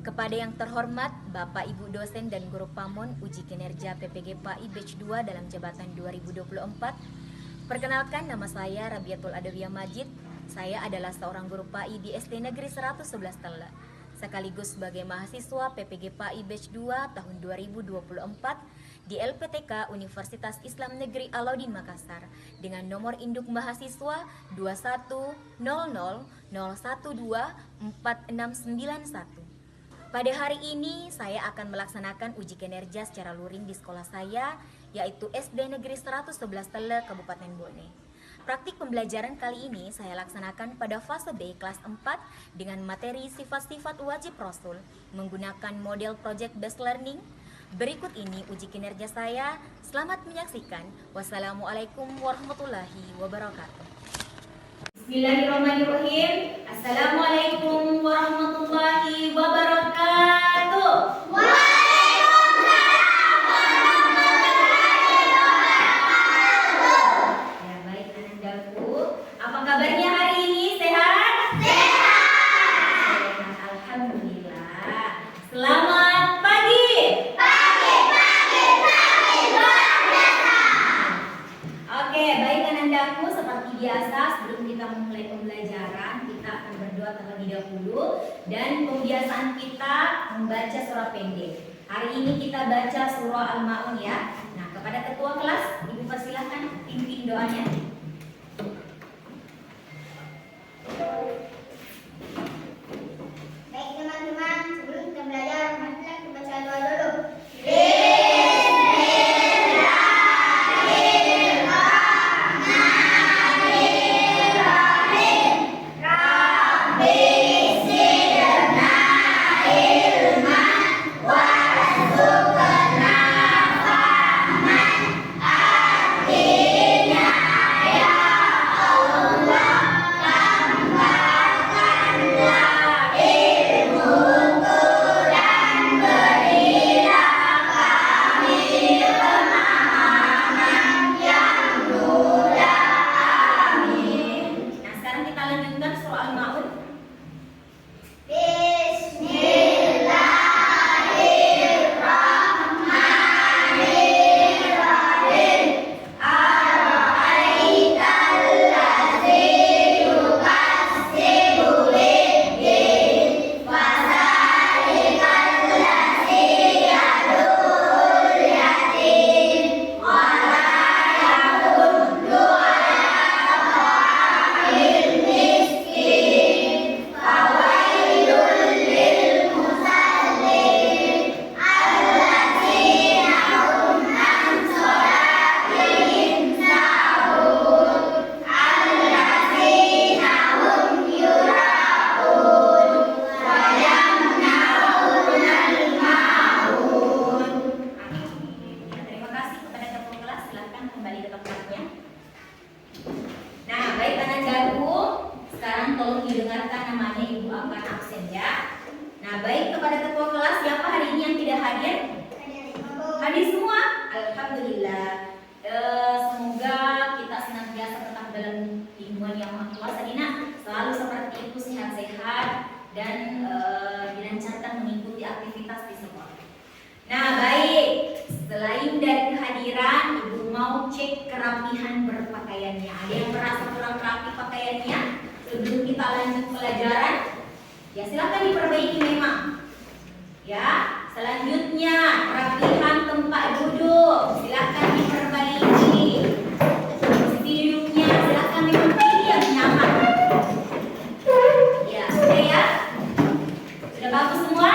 Kepada yang terhormat Bapak Ibu dosen dan guru Pamon uji kinerja PPG PAI Batch 2 dalam jabatan 2024. Perkenalkan, nama saya Rabiatul Adawiyah Majid. Saya adalah seorang guru PAI di SD Negeri 111 Tela, sekaligus sebagai mahasiswa PPG PAI Batch 2 tahun 2024 di LPTK Universitas Islam Negeri Alauddin Makassar dengan nomor induk mahasiswa 210001246991. Pada hari ini saya akan melaksanakan uji kinerja secara luring di sekolah saya, yaitu SD Negeri 111 Tela, Kabupaten Bone. Praktik pembelajaran kali ini saya laksanakan pada fase B kelas 4 dengan materi sifat-sifat wajib Rasul menggunakan model project based learning. Berikut ini uji kinerja saya. Selamat menyaksikan. Wassalamualaikum warahmatullahi wabarakatuh. Bismillahirrahmanirrahim. Assalamualaikum warahmatullahi wabarakatuh. Waalaikumsalam warahmatullahi wabarakatuh. Ya, baik anandaku. Apa kabarnya hari ini? Sehat? Sehat. Alhamdulillah. Selamat pagi. Pagi. Luar biasa. Oke, baik anandaku, seperti biasa sebelum kita memulai pembelajaran, kita akan berdoa terlebih dahulu dan pembiasaan kita membaca surah pendek. Hari ini kita baca surah Al-Ma'un ya. Nah, kepada ketua kelas, Ibu persilahkan pimpin doanya. Baik teman-teman, sebelum kita belajar, marilah kita baca doa dulu. Nah, sekarang kita lanjutkan surah Al-Ma'un. Terima kasih kepada ketua kelas, silakan kembali ke tempatnya. Nah, baik anandaku, sekarang tolong didengarkan namanya, Ibu akan absen ya. Nah, baik kepada ketua kelas, siapa hari ini yang tidak hadir? Hadir semua? Alhamdulillah. Semoga kita senantiasa tetap dalam lingkungan yang Maha Kuasa, Dina. Selalu seperti itu, sehat-sehat dan dilancarkan mengikuti aktivitas di sekolah. Nah, baik. Selain dari kehadiran, Ibu mau cek kerapihan berpakaiannya. Ada yang merasa kurang rapi pakaiannya sebelum kita lanjut pelajaran? Ya, silakan diperbaiki memang. Ya, selanjutnya kerapihan tempat duduk, silakan diperbaiki. Posisi duduknya silakan dipilih yang nyaman. Ya, sudah ya? Sudah bagus semua?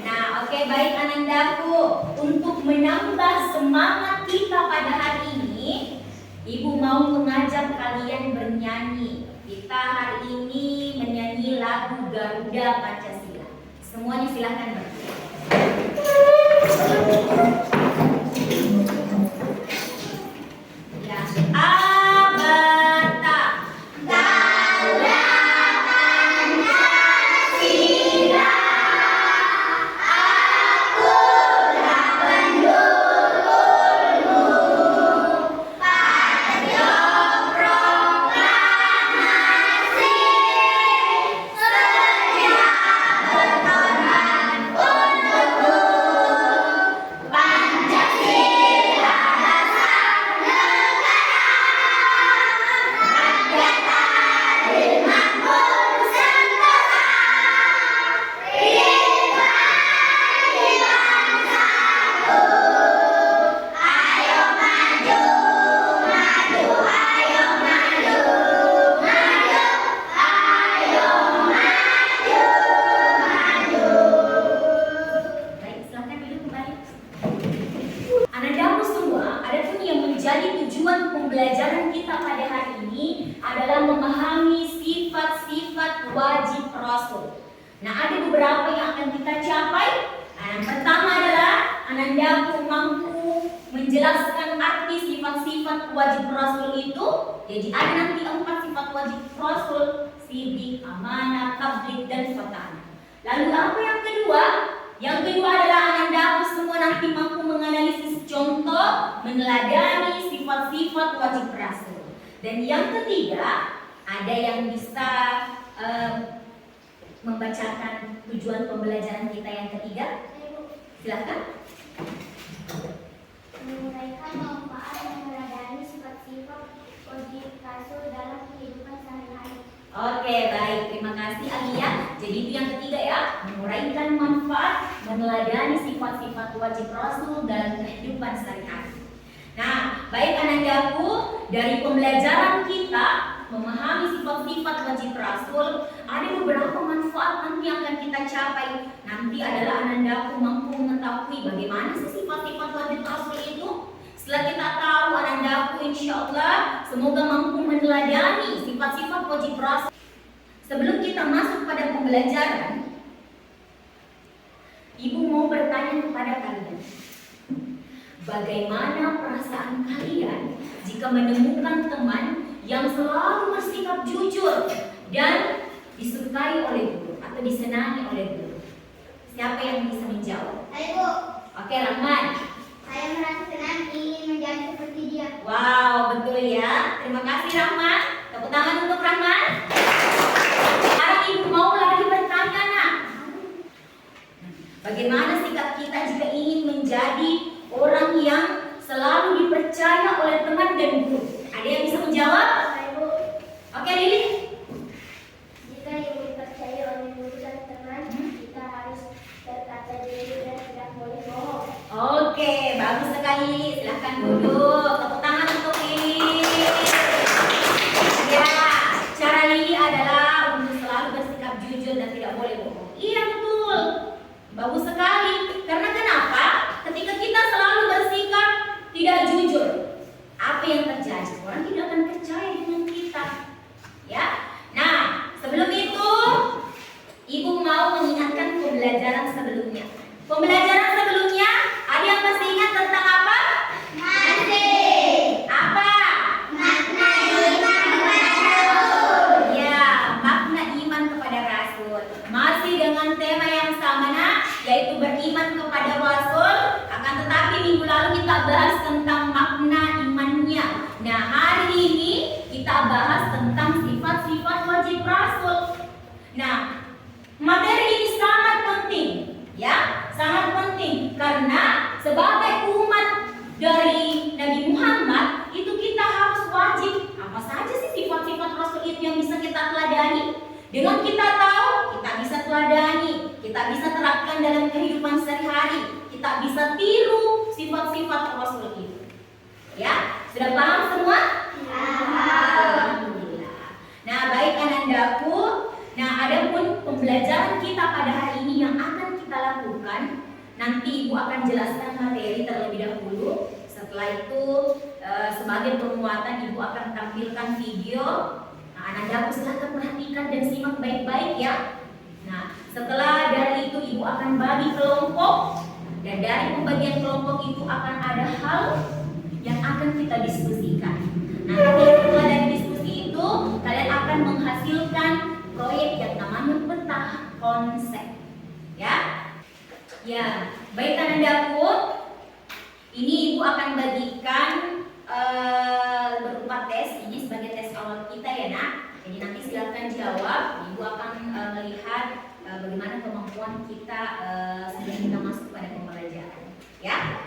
Nah, oke, baik anandaku. Untuk menambah semangat kita pada hari ini, Ibu mau mengajak kalian bernyanyi. Kita hari ini menyanyi lagu Garuda Pancasila. Semuanya silakan bernyanyi. Ya, Abata. Garuda Pancasila, akulah pendukungmu. Payo proklamasi, setiap bertolak menjadi tujuan pembelajaran kita pada hari ini adalah memahami sifat-sifat wajib Rasul. Nah, ada beberapa yang akan kita capai. Nah, yang pertama adalah Anandaku mampu menjelaskan arti sifat-sifat wajib Rasul itu. Jadi ada nanti 4 sifat wajib Rasul: sidik, amanah, tabligh, dan fatana. Lalu apa yang kedua? Yang kedua adalah Anandaku semua nanti mampu menganalisis contoh, meneladani sifat-sifat wajib Rasul. Dan yang ketiga, ada yang bisa membacakan tujuan pembelajaran kita yang ketiga? Silakan. Menguraikan manfaat dan meneladani sifat-sifat wajib Rasul dalam kehidupan sehari-hari. Oke, baik. Terima kasih Alia. Jadi itu yang ketiga ya, menguraikan manfaat, meneladani sifat-sifat wajib Rasul dalam kehidupan sehari-hari. Nah, baik Anandaku, dari pembelajaran kita memahami sifat-sifat wajib Rasul, ada beberapa manfaat nanti yang akan kita capai. Nanti adalah Anandaku mampu mengetahui bagaimana sih sifat-sifat wajib Rasul itu. Setelah kita tahu, Anandaku insya Allah semoga mampu meneladani sifat-sifat wajib Rasul. Sebelum kita masuk pada pembelajaran, Ibu mau bertanya kepada kalian, bagaimana perasaan kalian jika menemukan teman yang selalu bersikap jujur dan disukai oleh guru atau disenangi oleh guru? Siapa yang bisa menjawab? Saya, Bu. Oke, Rahman. Saya merasa senang ingin menjadi seperti dia. Wow, betul ya. Terima kasih Rahman. Tepuk tangan untuk Rahman. Sekarang Ibu mau lagi bertanya, nak. Bagaimana sikap kita jika ingin menjadi orang yang selalu dipercaya oleh teman dan guru? Ada yang bisa menjawab? Saya, Bu. Oke, Lili. Jika ingin dipercaya oleh guru dan teman, kita harus berkata jujur dan tidak boleh bohong. Oke, bagus sekali. Silahkan duduk. Tepuk tangan untuk Lili. Ya, cara Lili adalah untuk selalu bersikap jujur dan tidak boleh bohong. Iya, betul. Bagus sekali. Karena kenapa? Ketika kita selalu bersikap tidak jujur, apa yang terjadi? Orang tidak akan percaya dengan kita. Ya. Nah, sebelum itu, Ibu mau mengingatkan pembelajaran sebelumnya. Pembelajaran sebelumnya, ada yang masih ingat tentang apa? Masih. Apa? Makna iman kepada Rasul. Ya, makna iman kepada Rasul. Masih dengan tema yang sama, nak, yaitu beriman kepada Rasul. Akan tetapi minggu lalu kita bahas tentang makna imannya. Nah, hari ini kita bahas tentang sifat-sifat wajib Rasul. Nah, materi ini sangat penting, ya, sangat penting karena sebagai umat dari Nabi Muhammad itu kita harus wajib. Apa saja sih sifat-sifat Rasul itu yang bisa kita teladani? Dengan kita tahu, kita bisa teladani, kita bisa terapkan dalam kehidupan sehari-hari, kita bisa tiru sifat-sifat Rasul itu. Ya, sudah paham semua? Alhamdulillah. Nah, baik Anandaku. Nah, adapun pembelajaran kita pada hari ini yang akan kita lakukan, nanti Ibu akan jelaskan materi terlebih dahulu. Setelah itu, sebagai penguatan Ibu akan tampilkan video. Nah, Anandaku silahkan perhatikan dan simak baik-baik ya. Nah, setelah dari itu Ibu akan bagi kelompok, dan dari pembagian kelompok itu akan ada hal yang akan kita diskusikan. Nanti setelah dari diskusi itu, kalian akan menghasilkan proyek yang namanya peta konsep. Ya, ya, baik Anandaku. Ini Ibu akan bagikan berupa tes. Ini sebagai tes awal kita ya, nak. Jadi nanti silakan jawab. Ibu akan melihat bagaimana kemampuan kita sebelum kita masuk pada pembelajaran. Ya,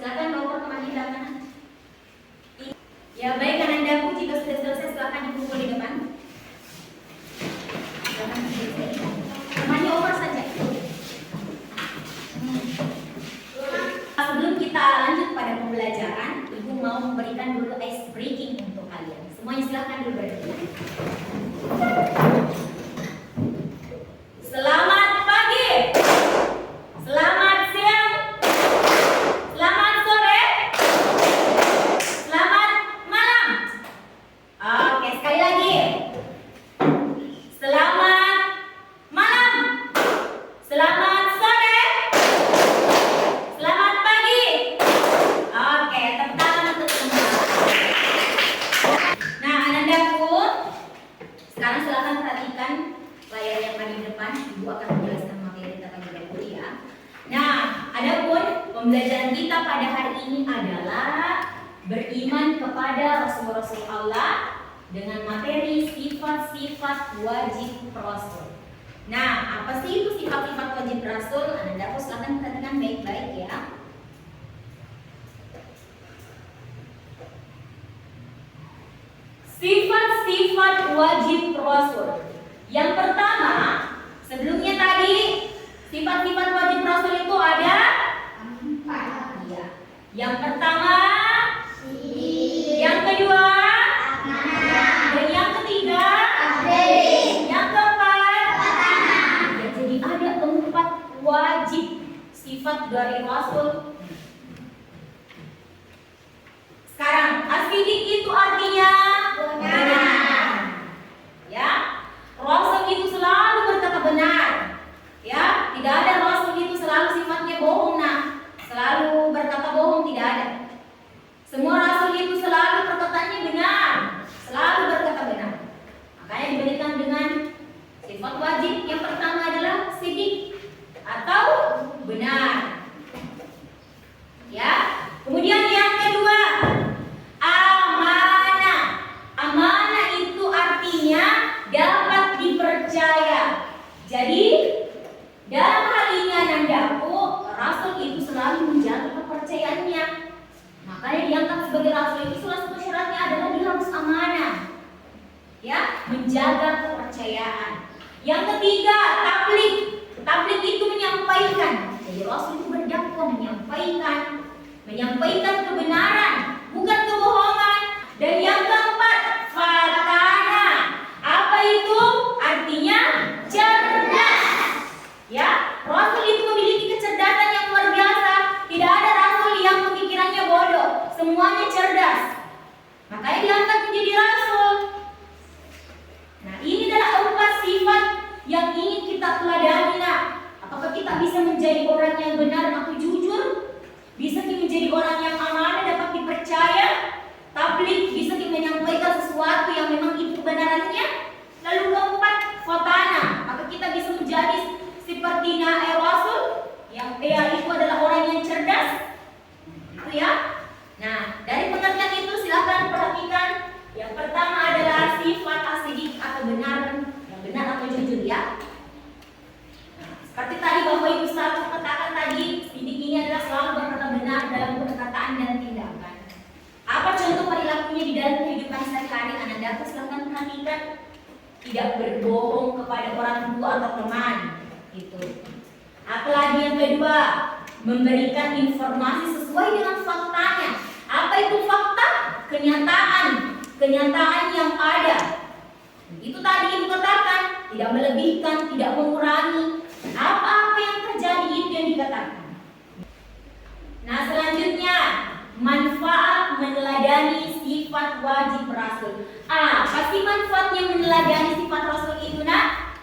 silakan bawa teman di belakang. Ya, baik Anandaku, jika sudah selesai silakan dikumpul di depan. Silakan temannya over saja. Sebelum kita lanjut pada pembelajaran, Ibu mau memberikan dulu ice breaking untuk kalian. Semuanya silakan dulu berdiri. Selamat pagi, selamat siang, selamat sore, Pembelajaran kita pada hari ini adalah beriman kepada Rasul-Rasul Allah dengan materi sifat-sifat wajib Rasul. Nah, apa sih itu sifat-sifat wajib Rasul? Anda silakan perhatikan baik-baik ya. Sifat-sifat wajib Rasul. Yang pertama, sebelumnya tadi sifat-sifat wajib Rasul itu ada 4 ya. Yang pertama, yang kedua, dan yang ketiga, yang keempat, ya, jadi ada 4 wajib sifat dari Rasul. Sekarang, as-siddiq itu artinya benar. Ya, Rasul itu selalu berkata benar. Ya, tidak ada Rasul itu selalu sifatnya bohong. Nah, selalu berkata bohong tidak ada. Semua Rasul itu selalu perkataannya benar, selalu berkata benar. Makanya diberikan dengan sifat wajib. Yang pertama adalah siddiq atau benar. Ya, kemudian yang kedua, amanah. Amanah itu artinya dapat dipercaya. Jadi dalam hal ini anandaku, Rasul itu selalu menjaga kepercayaannya. Makanya diangkat sebagai Rasul itu salah satu syaratnya adalah dia harus amanah. Ya, menjaga kepercayaan. Yang ketiga, tabligh. Tabligh itu menyampaikan. Jadi Rasul itu berdakwah menyampaikan kebenaran, bukan kebohongan. Dan yang keempat, fatana. Apa itu? Artinya cerdas. Ya, Rasul itu memiliki kecerdasan yang luar biasa. Tidak ada Rasul yang pemikirannya bodoh, semuanya cerdas. Makanya diangkat menjadi Rasul. Nah, ini adalah 4 sifat yang ingin kita teladani. Nah, apakah kita bisa menjadi orang yang benar atau jujur? Bisa menjadi orang yang amanah, dapat dipercaya? Tabligh, bisa menyampaikan sesuatu yang memang itu kebenarannya? Lalu keempat, fatana. Apakah kita bisa menjadi seperti Rasul yang itu adalah orang yang cerdas? Itu ya. Nah, dari pengertian itu silakan perhatikan. Yang pertama adalah sifat as-siddiq atau benar, yang benar atau jujur ya. Nah, seperti tadi Bapak Ibu selalu katakan tadi, siddiq ini adalah selalu berkata benar dalam perkataan dan tindakan. Apa contoh perilakunya di dalam kehidupan sehari-hari? Anda dapat silakan perhatikan. Tidak berbohong kepada orang tua atau teman. Itu. Apalagi yang kedua, memberikan informasi sesuai dengan faktanya. Apa itu fakta? Kenyataan yang ada. Itu tadi Ibu katakan, tidak melebihkan, tidak mengurangi. Apa-apa yang terjadi itu yang dikatakan. Nah, selanjutnya, manfaat meneladani sifat wajib Rasul. Apa sih manfaatnya meneladani sifat Rasul itu, nak?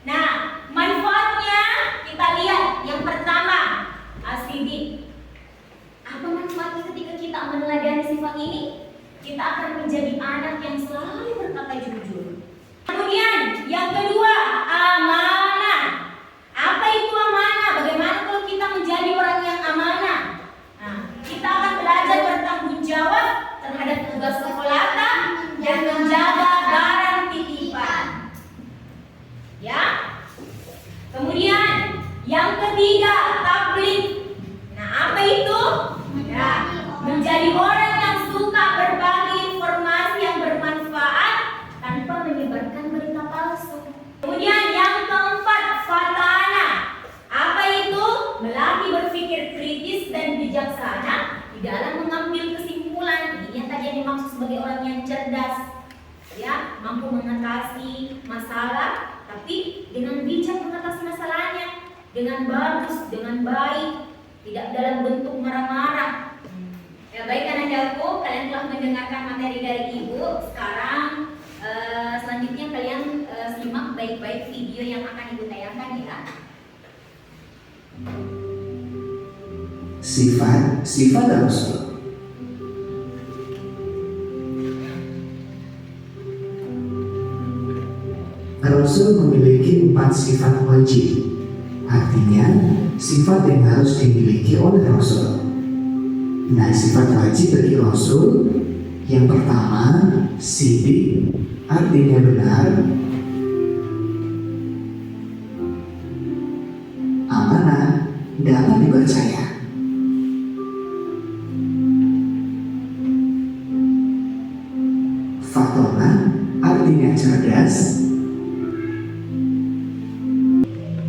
Nah, manfaatnya kita lihat. Yang pertama, as-siddiq. Apa manfaatnya ketika kita meneladani sifat ini? Kita akan menjadi anak yang selalu berkata jujur. Kemudian, yang kedua, amanah. Apa itu amanah? Bagaimana kalau kita menjadi orang yang amanah? Nah, kita akan belajar bertanggung jawab terhadap tugas kedaulatan dan menjaga barang titipan. Ya. Kemudian yang ketiga, tabligh. Nah, apa itu? Ya, menjadi orang yang suka berbagi informasi yang bermanfaat tanpa menyebarkan berita palsu. Kemudian yang keempat, fatana. Apa itu? Melatih berpikir kritis dan bijaksana di dalam mengambil kesimpulan. Ini yang tadi yang dimaksud sebagai orang yang cerdas. Ya, mampu mengatasi masalah, tapi dengan bijak mengatasi masalahnya, dengan bagus, dengan baik, tidak dalam bentuk marah-marah. Ya, baik anak-anakku, kalian telah mendengarkan materi dari Ibu. Sekarang selanjutnya kalian simak baik-baik video yang akan Ibu tayangkan ya. Sifat Rasul. Rasul memiliki 4 sifat wajib artinya sifat yang harus dimiliki oleh Rasul. Nah, sifat wajib bagi Rasul yang pertama, sidik, artinya benar, amanah, dapat dipercaya. Fatona, artinya cerdas.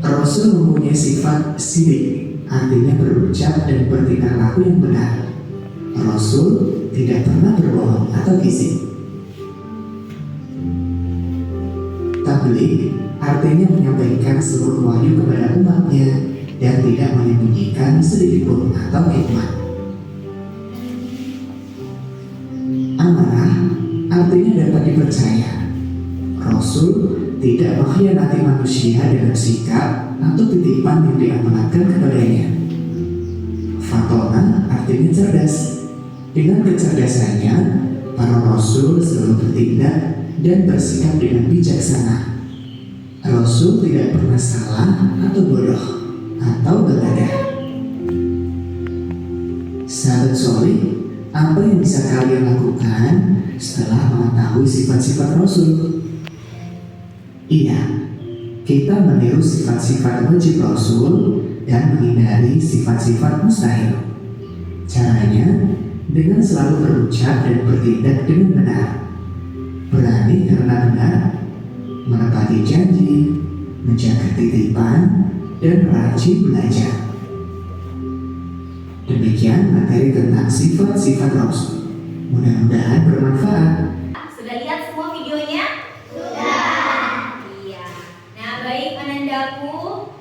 Rasul mempunyai sifat sidik, artinya berucap dan bertingkah laku yang benar. Rasul tidak pernah berbohong atau kisih. Tabligh artinya menyampaikan seluruh wahyu kepada umatnya dan tidak menyembunyikan sedikit pun atau hikmah. Amanah artinya dapat dipercaya. Rasul tidak mengkhianati manusia dengan sikap atau titipan yang diamanatkan kepadanya. Fatona artinya cerdas. Dengan kecerdasannya, para rasul selalu bertindak dan bersikap dengan bijaksana. Rasul tidak pernah salah atau bodoh atau berbeda. Sahabat soleh, apa yang bisa kalian lakukan setelah mengetahui sifat-sifat Rasul? Iya, kita meniru sifat-sifat wajib Rasul dan menghindari sifat-sifat mustahil. Caranya dengan selalu berucap dan bertindak dengan benar, berani karena benar, menepati janji, menjaga titipan, dan rajin belajar. Demikian materi tentang sifat-sifat Rasul. Mudah-mudahan bermanfaat. Sudah lihat semua videonya? Sudah. Iya. Nah, baik anandaku,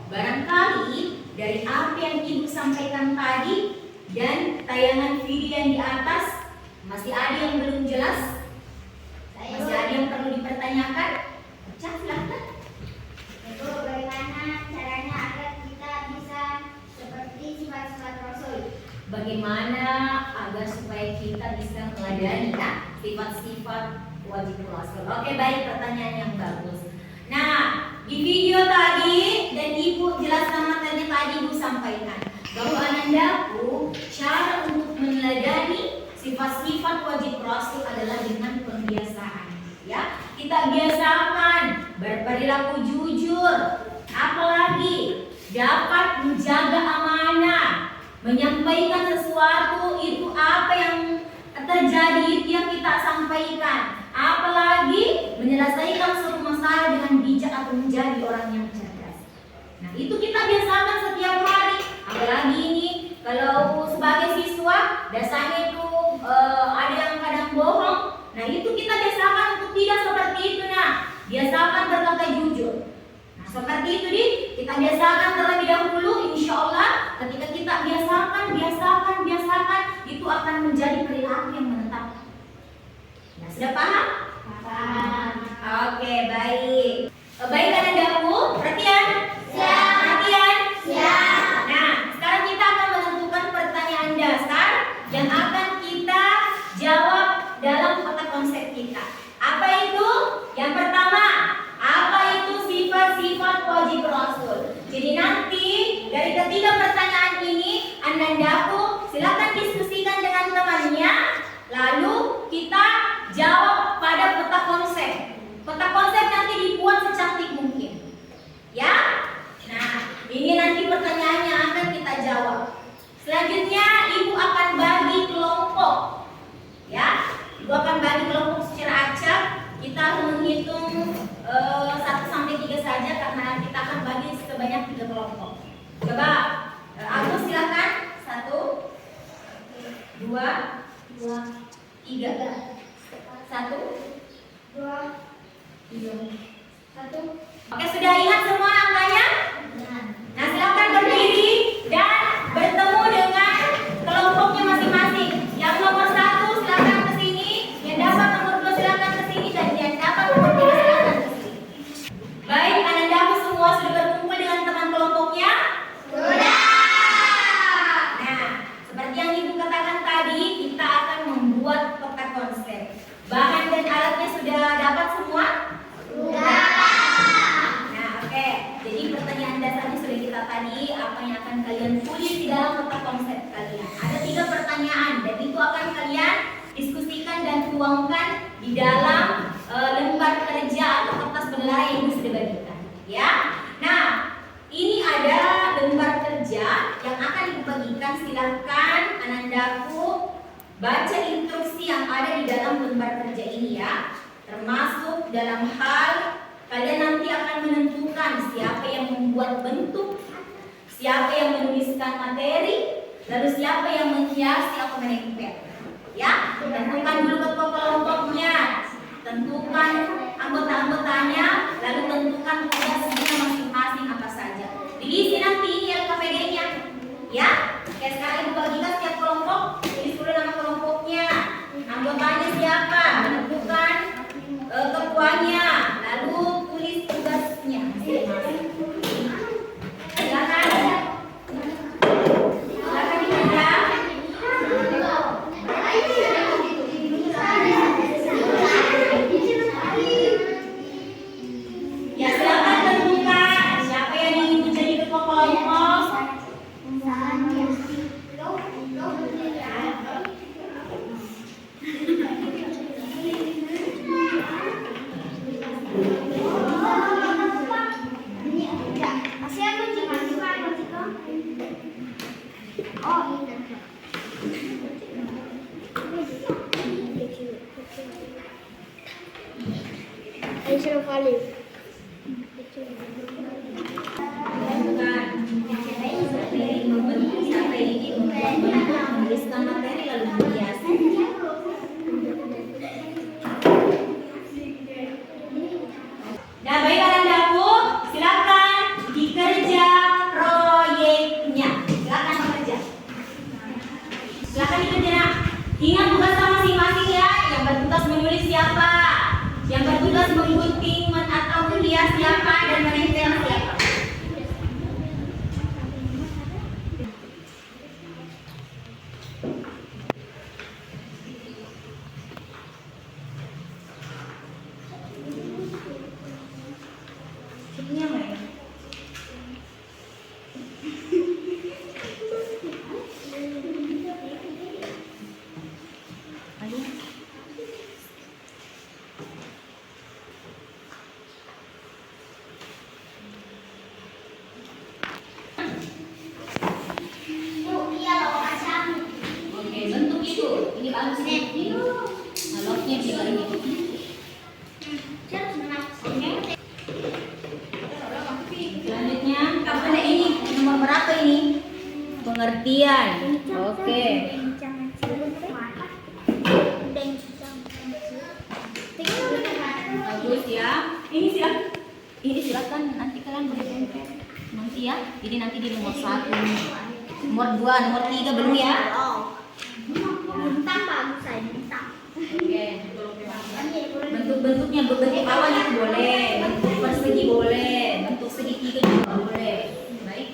barangkali dari apa yang Ibu sampaikan tadi dan tayangan video yang di atas masih ada yang belum jelas? Masih ada yang perlu dipertanyakan? Ucap silahkan. Ibu, bagaimana caranya agar kita bisa seperti sifat-sifat Rasul? Bagaimana agar supaya kita bisa meladani sifat-sifat wajib Rasul? Oke, baik, pertanyaan yang bagus. Nah, di video tadi dan Ibu jelaskan materinya tadi Ibu sampaikan bahwa anandaku cara untuk meneladani sifat-sifat wajib Rasul adalah dengan pembiasaan. Ya, kita biasakan berperilaku jujur, apalagi dapat menjaga amanah, menyampaikan sesuatu itu apa yang terjadi itu yang kita sampaikan, apalagi menyelesaikan suatu masalah dengan bijak atau menjadi orang yang cerdas. Nah, itu kita biasakan setiap hari. Apalagi ini kalau sebagai siswa dasarnya itu ada yang kadang bohong. Nah, itu kita biasakan untuk tidak seperti itu. Nah, biasakan berkata jujur. Nah, seperti itu kita biasakan terlebih dahulu. Insya Allah ketika kita biasakan itu akan menjadi perilaku yang menetap. Nah, sudah paham? Paham. Oke, baik. Baik anandaku, perhatian. Perhatian. Nah, sekarang kita akan menentukan pertanyaan dasar yang akan kita jawab dalam kotak konsep kita. Apa itu? Yang pertama, apa itu sifat-sifat wajib Rasul? Jadi nanti dari ketiga pertanyaan ini, anandaku silakan diskusikan dengan temannya, lalu kita jawab pada kotak konsep. Kotak konsep nanti dibuat secantik mungkin, ya. Nah, ini nanti pertanyaannya akan kita jawab. Selanjutnya, Ibu akan bagi kelompok, ya. Ibu akan bagi kelompok secara acak. Kita akan menghitung 1 sampai 3 saja karena kita akan bagi sebanyak 3 kelompok. Coba, Agus silakan. 1, 2, 3. 1, 2, 3, 1. Oke, sudah ingat semua angkanya? Nah, silakan berdiri dan bertemu dengan kelompoknya masing-masing. Yang nomor 1 silakan ke sini, yang dapat nomor 2 silakan ke sini, dan yang dapat nomor 3 silakan ke sini. Baik, anandaku semua sudah berkumpul dengan teman kelompoknya? Sudah. Nah, seperti yang Ibu katakan tadi, kita akan membuat kotak konsep. tuangkan di dalam lembar kerja atau kertas penilaian yang sudah dibagikan, ya. Nah, ini ada lembar kerja yang akan ibu bagikan. Silahkan Anandaku baca instruksi yang ada di dalam lembar kerja ini, ya. Termasuk dalam hal kalian nanti akan menentukan siapa yang membuat bentuk, siapa yang menuliskan materi, lalu siapa yang menghiasi atau menempel. Ya, tentukan dulu ketua kelompoknya, tentukan anggota-anggotanya, lalu tentukan tugasnya masing-masing apa saja. Diisi nanti LKPD-nya. Ya, kayak sekarang ibu bagikan setiap kelompok, tulis dulu nama kelompoknya, anggotanya siapa, tentukan ketuanya, lalu tulis tugasnya masing-masing. Silakan. Silakan dibaca. Ya, silakan tentukan siapa yang ingin menjadi ketua kelompok. Tentukan siapa yang ingin membentuk, siapa yang ingin membuat bentuk, menuliskan materi lalu menghiasi. Nah, baik Anandaku, silakan dikerja proyeknya. Silakan bekerja. Silakan dikerja. Ingat tugasnya masing-masing, ya. Yang bertugas menulis siapa, yang bertugas menggunting atau menghias siapa, dan menempel siapa. Ini yang mana? Oke, bentuk itu. Ini bagus nih. Nah, lotnya di balik itu. Oke. Selanjutnya, apa ini? Nomor berapa ini? Pengertian. Oke. Bagus ya. Ini silakan nanti kalian boleh tempel. Nanti ya. Ini nanti di nomor 1, nomor 2, nomor 3 belum ya? Oke. Bentuk-bentuknya berbentuk awan itu boleh, bentuk persegi boleh, bentuk segitiga juga boleh. Baik.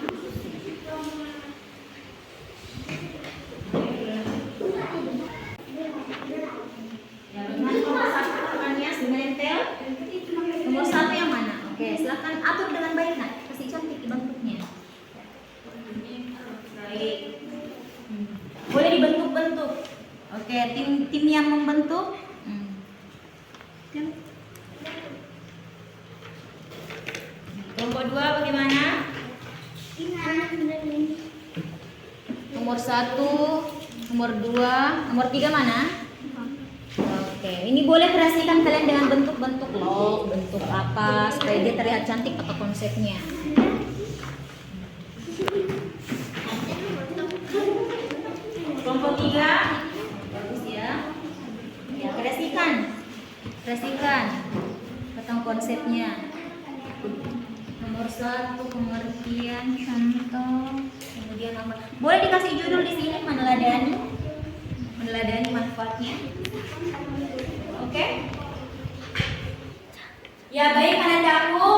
Ya, bagaimana nomor 1 tekannya sudah menempel? Nomor 1 yang mana? Oke, silakan atur dengan baik, nak. Kasih cantik bentuknya. Baik. Boleh dibentuk-bentuk. Oke, tim yang membentuk. Kelompok 2 bagaimana? Nomor 1, nomor 2, nomor 3 mana? Oke, ini boleh kreasikan kalian dengan bentuk-bentuk loh, bentuk apa supaya dia terlihat cantik atau konsepnya. Kelompok 3, bagus ya. Ya, kreasikan tentang konsepnya. Nomor 1 pengertian, contoh, kemudian nomor. Boleh dikasih judul di sini, meneladani manfaatnya. Oke? Ya baik Anandaku,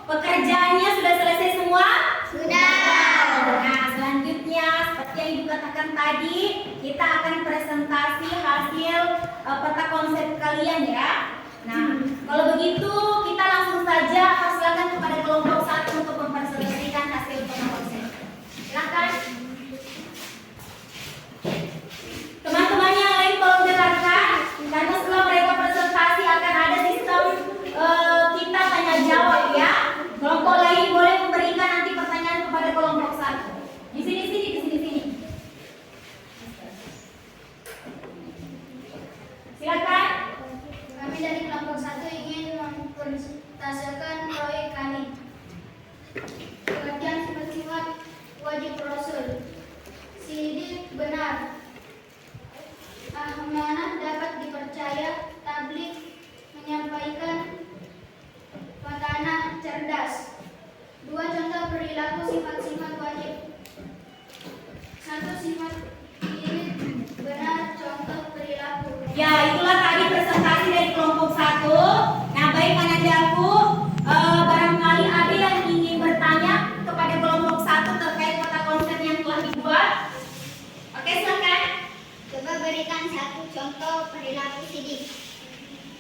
pekerjaannya sudah selesai semua? Sudah. Nah, selanjutnya seperti yang Ibu katakan tadi, kita akan presentasi hasil peta konsep kalian ya. Nah, kalau begitu kita langsung saja persilakan kepada kelompok 1 untuk mempresentasikan hasil peta konsep. Silakan. Teman-teman yang lain tolong dengarkan, karena setelah Ya, itulah tadi presentasi dari kelompok 1. Nah, baik anandaku, barangkali ada yang ingin bertanya kepada kelompok 1 terkait kata konsep yang telah dibuat. Oke, silakan. Coba berikan satu contoh perilaku sidik.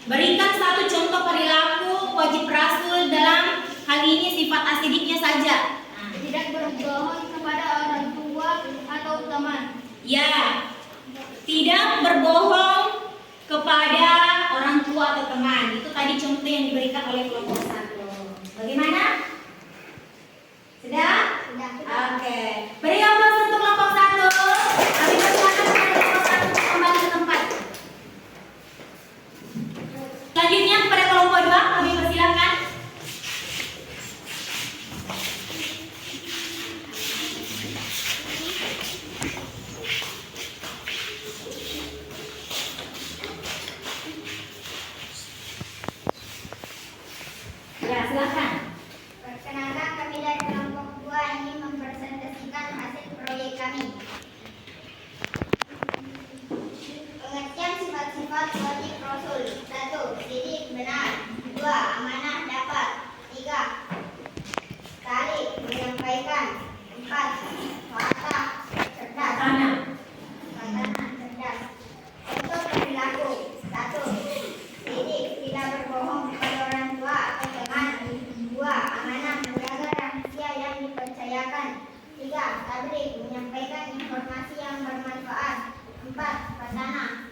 Berikan satu contoh perilaku wajib rasul dalam hal ini sifat asidiknya saja. Tidak berbohong kepada orang tua atau teman. Ya, tidak berbohong kepada orang tua atau teman. Itu tadi contoh yang diberikan oleh kelompok 1. Bagaimana? Sudah? Sudah. Oke. Beri aplaus untuk kelompok 1. Kami persilakan kepada kelompok 1 untuk kembali ke tempat. Selanjutnya kepada kelompok 2 kami persilakan. Ya, silakan. Perkenalkan, kami dari kelompok 2 ingin mempresentasikan hasil proyek kami. Pengertian sifat-sifat wajib rasul. 1. Sidik benar. 2. Amanah dapat. 3. Tarik menyampaikan. 4. Fatah cerdas. Tanah. Fatah cerdas. Contoh perilaku. 1. Sidik tidak berbohong kepada orang tua atau teman. 2. Amanah menjaga rahasia yang dipercayakan. 3. Tablik menyampaikan informasi yang bermanfaat. 4. Fatana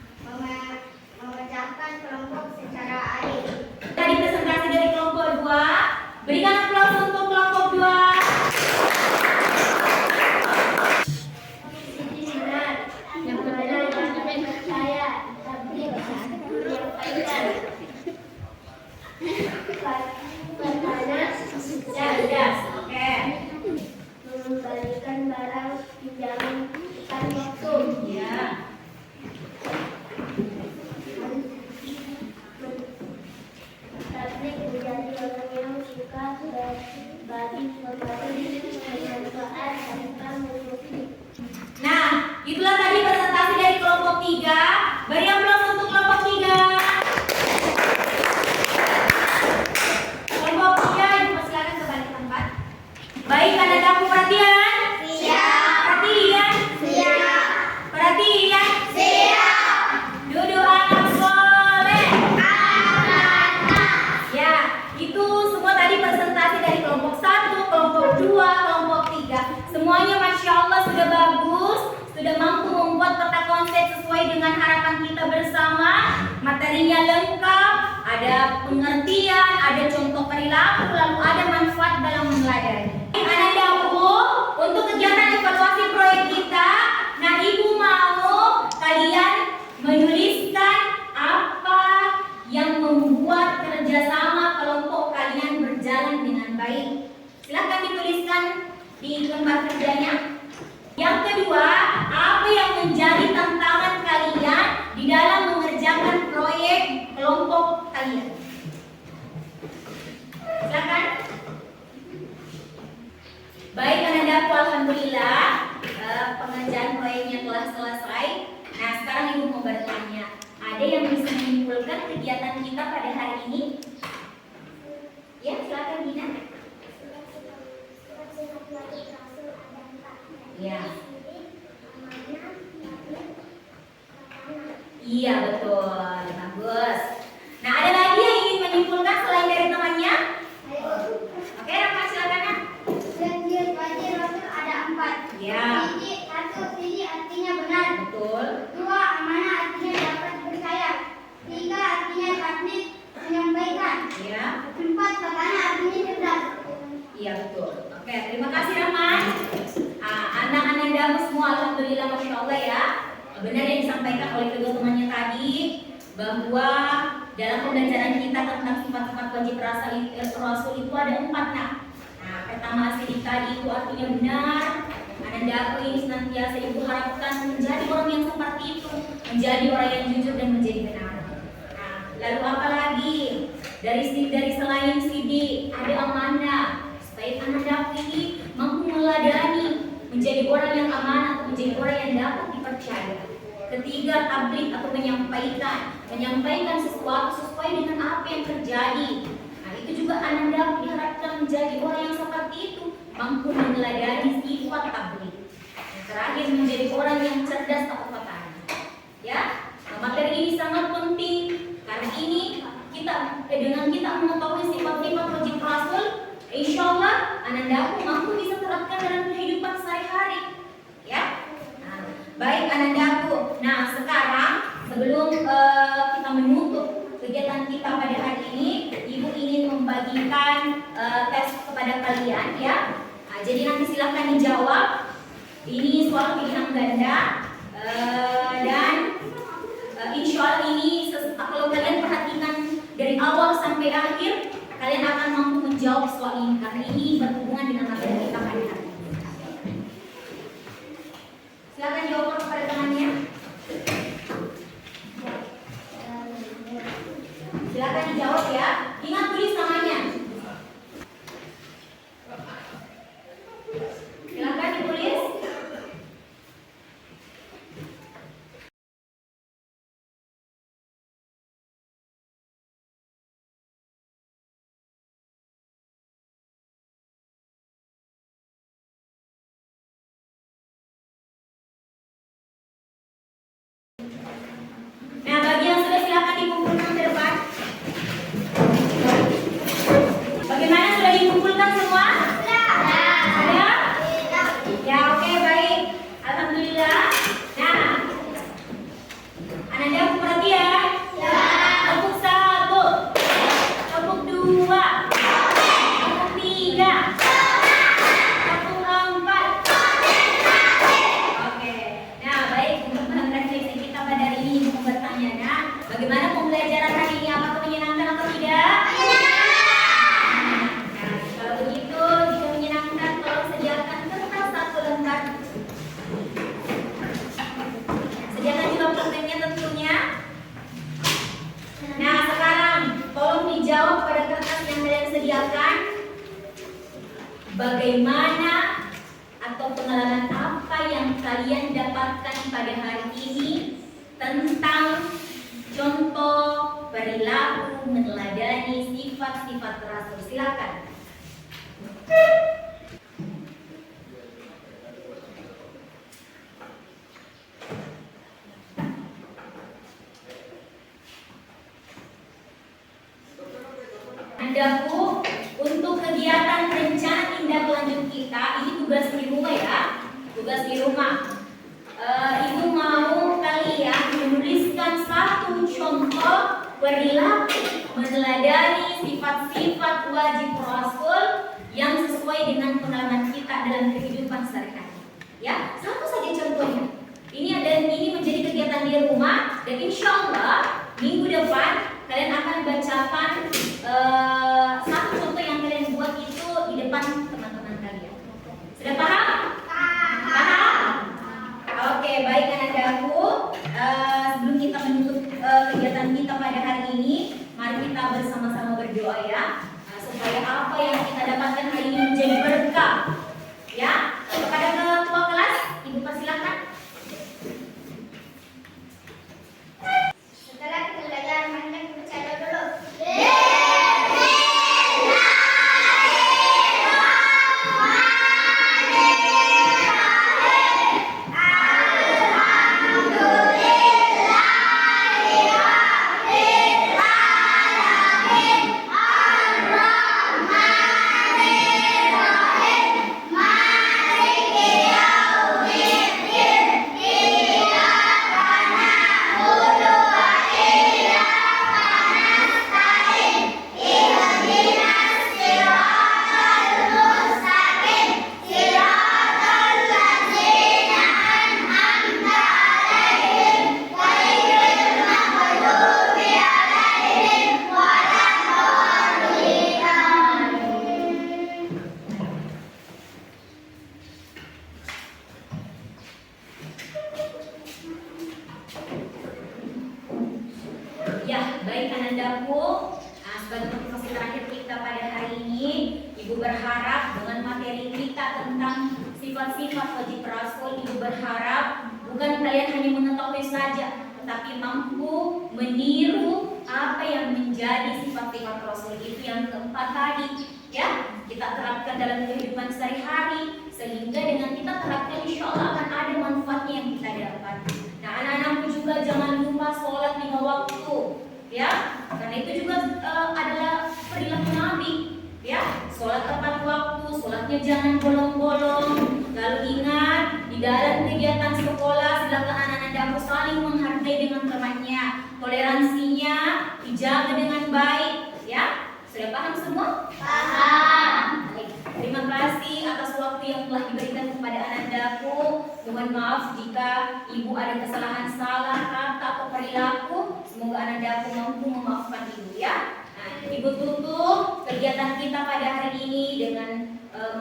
memecahkan kelompok secara adil. Tadi presentasi dari kelompok 2. Berikan aplaus untuk kelompok 2. Sidik benar. Yang mana yang percaya. Tablik menyampaikan. Fatana Cerdas. Oke. mengembalikan barang pinjaman tepat waktu. Ya. Tablik menjadi orang yang suka berbagi bermanfaat tanpa menyukai. Nah, itulah tadi presentasi dari kelompok 3. Beri aplaus untuk kelompok 3. Kelompok 3 dipersilakan kembali ke tempat. Baik, anandaku perhatian. Siap. Perhatian. Siap. Perhatian. Siap. Duduk anak soleh. Ya, itu semua tadi presentasi dari kelompok 1, kelompok 2, kelompok 3. Semuanya Masya Allah sudah bagus, sudah mampu membuat peta konsep sesuai dengan harapan kita bersama. Materinya lengkap, ada pengertian, ada contoh perilaku, lalu ada manfaat dalam meneladani. Anandaku, untuk kegiatan evaluasi proyek kita, nah Ibu mau kalian menuliskan apa yang membuat kerjasama kelompok kalian berjalan dengan baik. Silakan dituliskan di lembar kerjanya. Yang kedua, apa yang menjadi tantangan kalian di dalam mengerjakan proyek kelompok kalian? Silakan. Baik, anandaku, alhamdulillah pengerjaan proyeknya telah selesai. Nah, sekarang Ibu mau bertanya, ada yang bisa menyimpulkan kegiatan kita pada hari ini? Ya, silakan Dina. Ya. Iya, betul. Bagus. Nah, ada lagi yang ingin menyimpulkan selain dari temannya? Oke, Rama, silakan. Nak. Janji wajib rasul ada 4. Ya. Sidik. 1. Sidik artinya benar. Betul. 2. Amanah artinya dapat percaya. 3. Artinya tablik menyampaikan. Ya. 4. Fatana artinya cerdas. Iya, betul. Oke, terima kasih Rahman. Anak-anakmu semua alhamdulillah Masya Allah ya. Benar yang disampaikan oleh kedua temannya tadi, bahwa dalam pembelajaran kita tentang sifat-sifat wajib rasul itu ada 4. Nah, pertama sidik tadi itu artinya benar. Anandaku ini senantiasa Ibu harapkan menjadi orang yang seperti itu, menjadi orang yang jujur dan menjadi benar. Nah, lalu apa lagi? Dari selain sidik ada amanah. Supaya anandaku ini mampu meladani, menjadi orang yang amanah, menjadi orang yang dapat dipercaya. Ketiga, tabligh atau menyampaikan sesuatu sesuai dengan apa yang terjadi. Nah, itu juga Ananda diharapkan menjadi orang yang seperti itu, mampu meneladani sifat tabligh. Yang terakhir, menjadi orang yang cerdas atau petani. Ya, nah, materi ini sangat penting karena ini dengan kita mengetahui sifat-sifat wajib Rasul, insya Allah Ananda mampu bisa terapkan dalam kehidupan sehari-hari. Ya, nah, baik Anandaku. Nah, sekarang sebelum kita menutup kegiatan kita pada hari ini, Ibu ingin membagikan tes kepada kalian ya. Nah, jadi nanti silahkan dijawab. Ini soal pilihan ganda dan insya Allah ini kalau kalian perhatikan dari awal sampai akhir, kalian akan mampu menjawab soal ini karena ini berhubungan dengan materi kita pada hari ini. Silakan jawab kepada temannya. Silakan dijawab ya. Ingat tulis namanya. Silakan ditulis. Nah, bagi yang sudah silakan dikumpulkan ke depan. Bagaimana, sudah dikumpulkan semua? Sudah? Ya, oke, baik. Alhamdulillah. Nah, Ananda perhatian. Kelompok 1, kelompok 2, kelompok 3, kelompok 4. Oke. Nah, baik, untuk bahan refleksi kita pada hari ini Ibu bertanya, nah, bagaimana pembelajaran hari ini? Apakah menyenangkan atau tidak? Nah, kalau begitu, jika menyenangkan, tolong sediakan kertas 1 lembar. Sediakan juga pulpennya tentunya. Nah, sekarang tolong dijawab pada kertas yang kalian sediakan. Bagaimana atau pengalaman apa yang kalian dapatkan pada hari ini tentang contoh perilaku meneladani sifat-sifat Rasul? Silakan. Andaku, untuk kegiatan rencana tindak lanjut kita, ini tugas di rumah ya, tugas di rumah. Ibu mau kalian menuliskan satu contoh perilaku meneladani sifat-sifat wajib Rasul yang sesuai dengan pengalaman kita dalam kehidupan sehari-hari. Ya, satu saja contohnya. Ini menjadi kegiatan di rumah dan insya Allah minggu depan kalian akan bacakan satu contoh yang kalian buat itu di depan teman-teman kalian. Sudah paham? Paham? Oke, baik Anandaku. Sebelum kita menutup kegiatan kita pada hari ini, mari kita bersama-sama berdoa ya, supaya apa yang kita dapatkan hari ini menjadi berkah. Ya, kepada ketua kelas, Ibu persilakan. Setelah kita belajar, mari kita bercanda dulu. Ya, baik Anandaku. Sebagai motivasi terakhir kita pada hari ini, Ibu berharap dengan materi kita tentang sifat-sifat wajib Rasul, Ibu berharap bukan kalian hanya mengetahui saja, tetapi mampu meniru apa yang menjadi sifat-sifat Rasul. Itu yang keempat tadi, ya. Kita terapkan dalam kehidupan sehari-hari, sehingga dengan kita terapkan insya Allah akan ada manfaatnya yang kita dapat. Nah, anak-anakku juga jangan lupa sholat 5 waktu, ya, karena itu juga adalah perilaku Nabi, ya. Sholat tepat waktu, sholatnya jangan bolong-bolong. Lalu ingat, di dalam kegiatan sekolah silakan anak-anak saling menghargai dengan temannya, toleransinya dijaga dengan baik, ya. Sudah paham semua? Paham. Baik. Terima kasih atas waktu yang telah diberikan kepada anandaku. Mohon maaf jika ibu ada kesalahan salah kata atau perilaku. Semoga anandaku mampu memaafkan ibu, ya. Nah, ibu tutup kegiatan kita pada hari ini dengan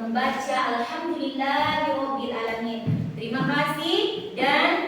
membaca Alhamdulillahirobbil alamin. Terima kasih dan